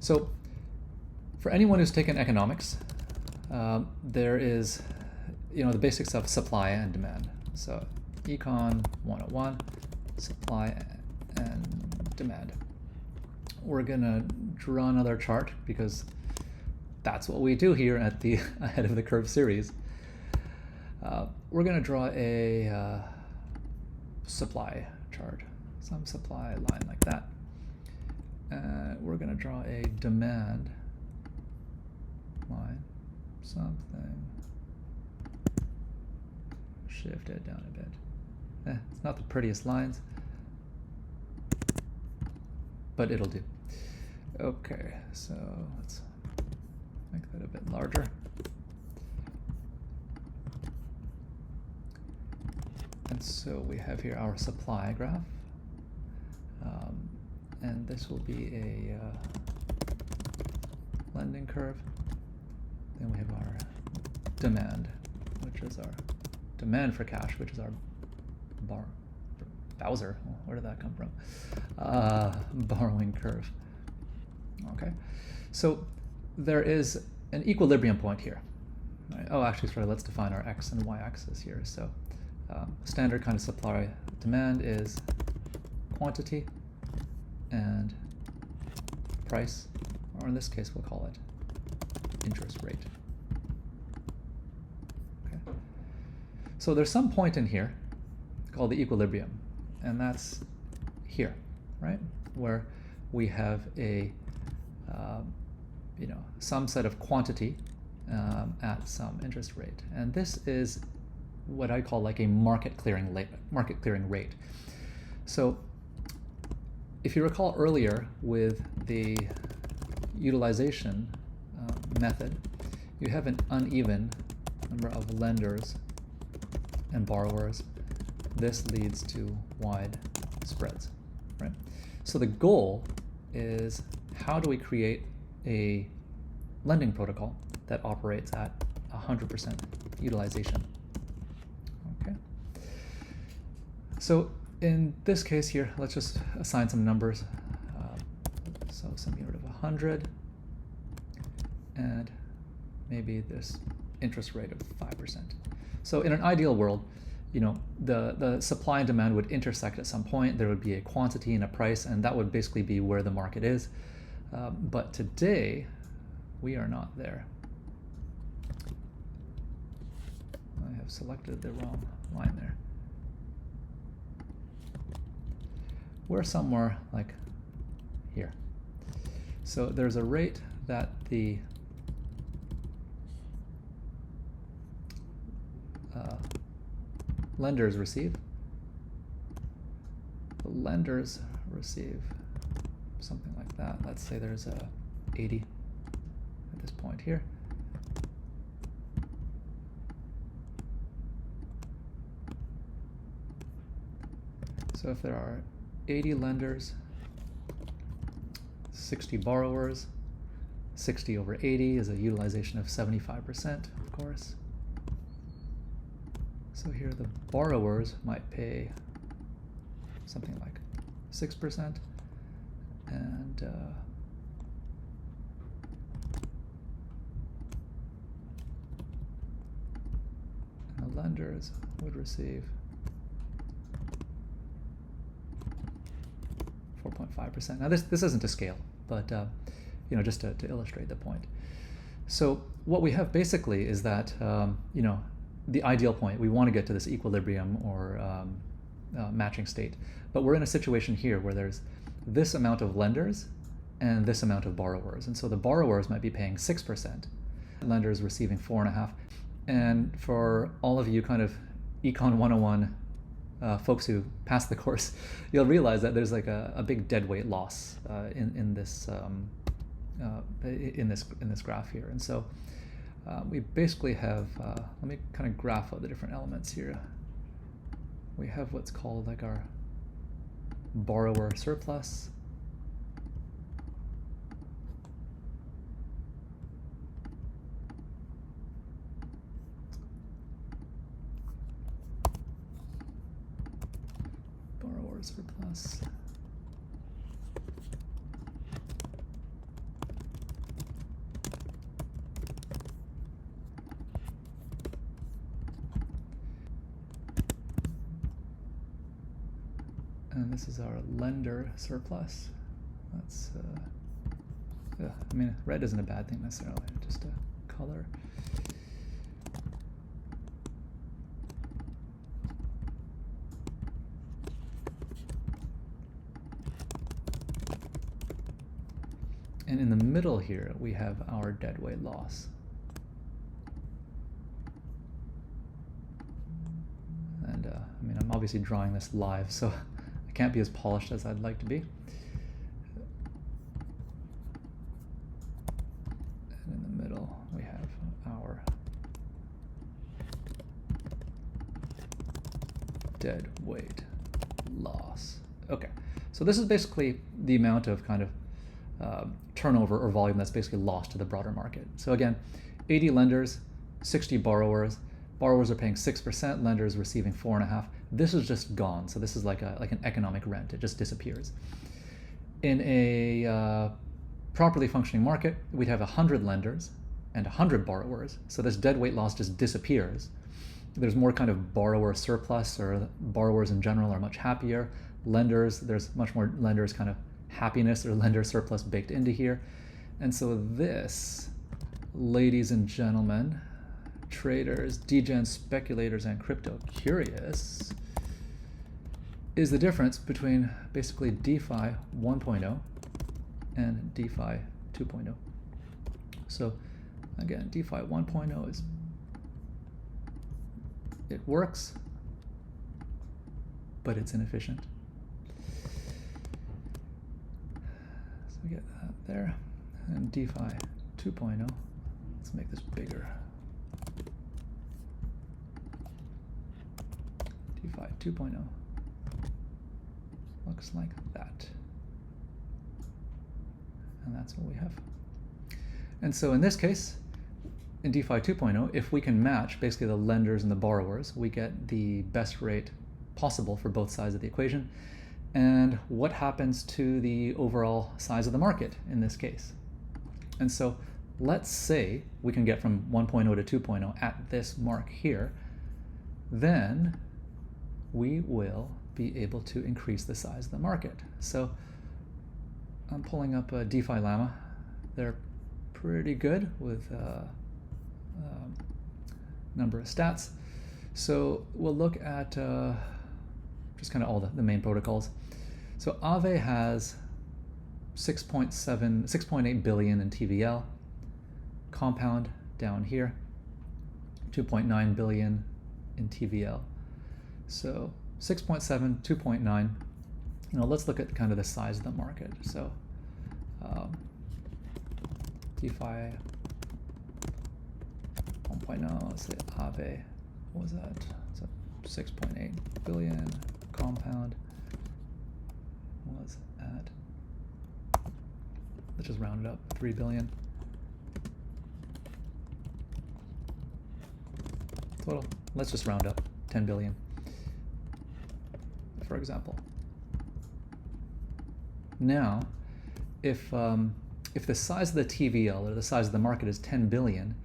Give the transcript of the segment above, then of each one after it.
So for anyone who's taken economics, there is, the basics of supply and demand. So Econ 101, supply and demand. We're gonna draw another chart because that's what we do here at the Ahead of the Curve series. We're gonna draw a supply chart, some supply line like that. We're gonna draw a demand line, something, shift it down a bit. It's not the prettiest lines, but it'll do. Okay, so let's make that a bit larger. And so we have here our supply graph, and this will be a lending curve. Then we have our demand, which is our demand for cash, which is our Bowser. Where did that come from? Borrowing curve. Okay, so there is an equilibrium point here. Right. Oh, actually, sorry, let's define our x and y axis here. So standard kind of supply demand is quantity and price, or in this case, we'll call it interest rate. Okay. So there's some point in here called the equilibrium, and that's here, right? Where we have a some set of quantity at some interest rate, and this is what I call like a market clearing rate. So if you recall earlier with the utilization method, you have an uneven number of lenders and borrowers. This leads to wide spreads, right? So the goal is, how do we create a lending protocol that operates at 100% utilization? Okay. So in this case here, let's just assign some numbers. So some unit of 100, and maybe this interest rate of 5%. So in an ideal world, the supply and demand would intersect at some point. There would be a quantity and a price, and that would basically be where the market is. But today, we are not there. I have selected the wrong line there. We're somewhere like here. So there's a rate that the lenders receive. The lenders receive something like that. Let's say there's a 80 at this point here. So if there are 80 lenders, 60 borrowers, 60 over 80 is a utilization of 75%, of course. So here the borrowers might pay something like 6%, and the lenders would receive 4.5%. Now this isn't to scale, but just to illustrate the point. So what we have basically is that the ideal point, we want to get to this equilibrium or matching state, but we're in a situation here where there's this amount of lenders and this amount of borrowers, and so the borrowers might be paying 6%, lenders receiving 4.5%, and for all of you kind of Econ 101 folks who pass the course, you'll realize that there's like a big deadweight loss in this graph here. And so we basically have, let me kind of graph out the different elements here. We have what's called like our borrower surplus. Borrower surplus. this is our lender surplus. That's, I mean, red isn't a bad thing necessarily, just a color. And in the middle here, we have our deadweight loss. And I mean, I'm obviously drawing this live, so I can't be as polished as I'd like to be. And in the middle, we have our deadweight loss. Okay, so this is basically the amount of kind of turnover or volume that's basically lost to the broader market. So again, 80 lenders, 60 borrowers. Borrowers are paying 6%, lenders receiving 4.5%. This is just gone. So this is like an economic rent. It just disappears. In a properly functioning market, we'd have 100 lenders and 100 borrowers. So this deadweight loss just disappears. There's more kind of borrower surplus, or borrowers in general are much happier. Lenders, there's much more lenders kind of happiness or lender surplus baked into here. And so this, ladies and gentlemen, traders, degen speculators, and crypto curious, is the difference between basically DeFi 1.0 and DeFi 2.0. So again, DeFi 1.0 is, it works, but it's inefficient. So we get that there. And DeFi 2.0, let's make this bigger. DeFi 2.0 looks like that. And that's what we have. And so in this case, in DeFi 2.0, if we can match basically the lenders and the borrowers, we get the best rate possible for both sides of the equation. And what happens to the overall size of the market in this case? And so let's say we can get from 1.0 to 2.0 at this mark here, then we will be able to increase the size of the market. So I'm pulling up a DeFi Llama. They're pretty good with number of stats. So we'll look at just kind of all the main protocols. So Aave has 6.8 billion in TVL. Compound down here, 2.9 billion in TVL. So 6.7, 2.9. You know, let's look at kind of the size of the market. So DeFi 1.0, let's say Aave, what was that? So 6.8 billion. Compound was at, let's just round it up, 3 billion. Total, let's just round up, 10 billion, for example. Now, if the size of the TVL, or the size of the market, is 10 billion,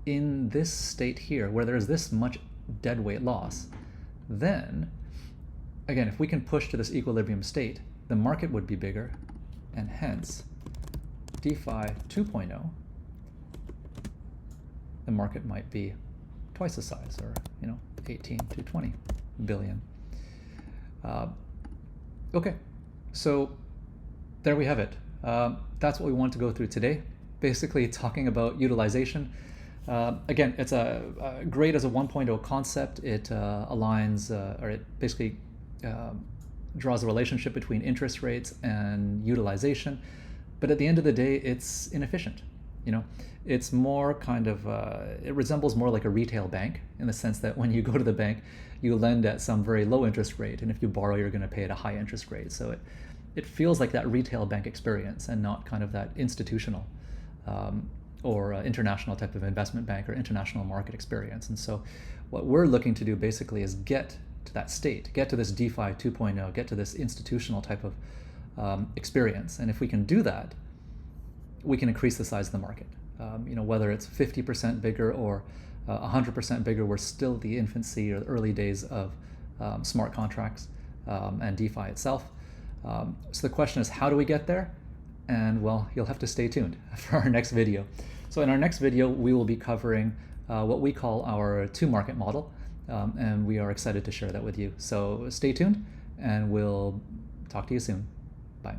in this state here, where there's this much deadweight loss, then, again, if we can push to this equilibrium state, the market would be bigger, and hence, DeFi 2.0, the market might be twice the size, or 18 to 20 billion. Okay, so there we have it. That's what we want to go through today. Basically, talking about utilization. Again, it's great as a 1.0 concept. It aligns, or it basically draws a relationship between interest rates and utilization. But at the end of the day, it's inefficient. It's more kind of, it resembles more like a retail bank, in the sense that when you go to the bank, you lend at some very low interest rate, and if you borrow, you're going to pay at a high interest rate. So it feels like that retail bank experience, and not kind of that institutional or international type of investment bank or international market experience. And so what we're looking to do basically is get to that state, get to this DeFi 2.0, get to this institutional type of experience. And if we can do that, we can increase the size of the market. Whether it's 50% bigger or 100% bigger, we're still at the infancy or the early days of smart contracts and DeFi itself. So the question is, how do we get there? And well, you'll have to stay tuned for our next video. So in our next video, we will be covering what we call our two-market model, and we are excited to share that with you. So stay tuned, and we'll talk to you soon. Bye.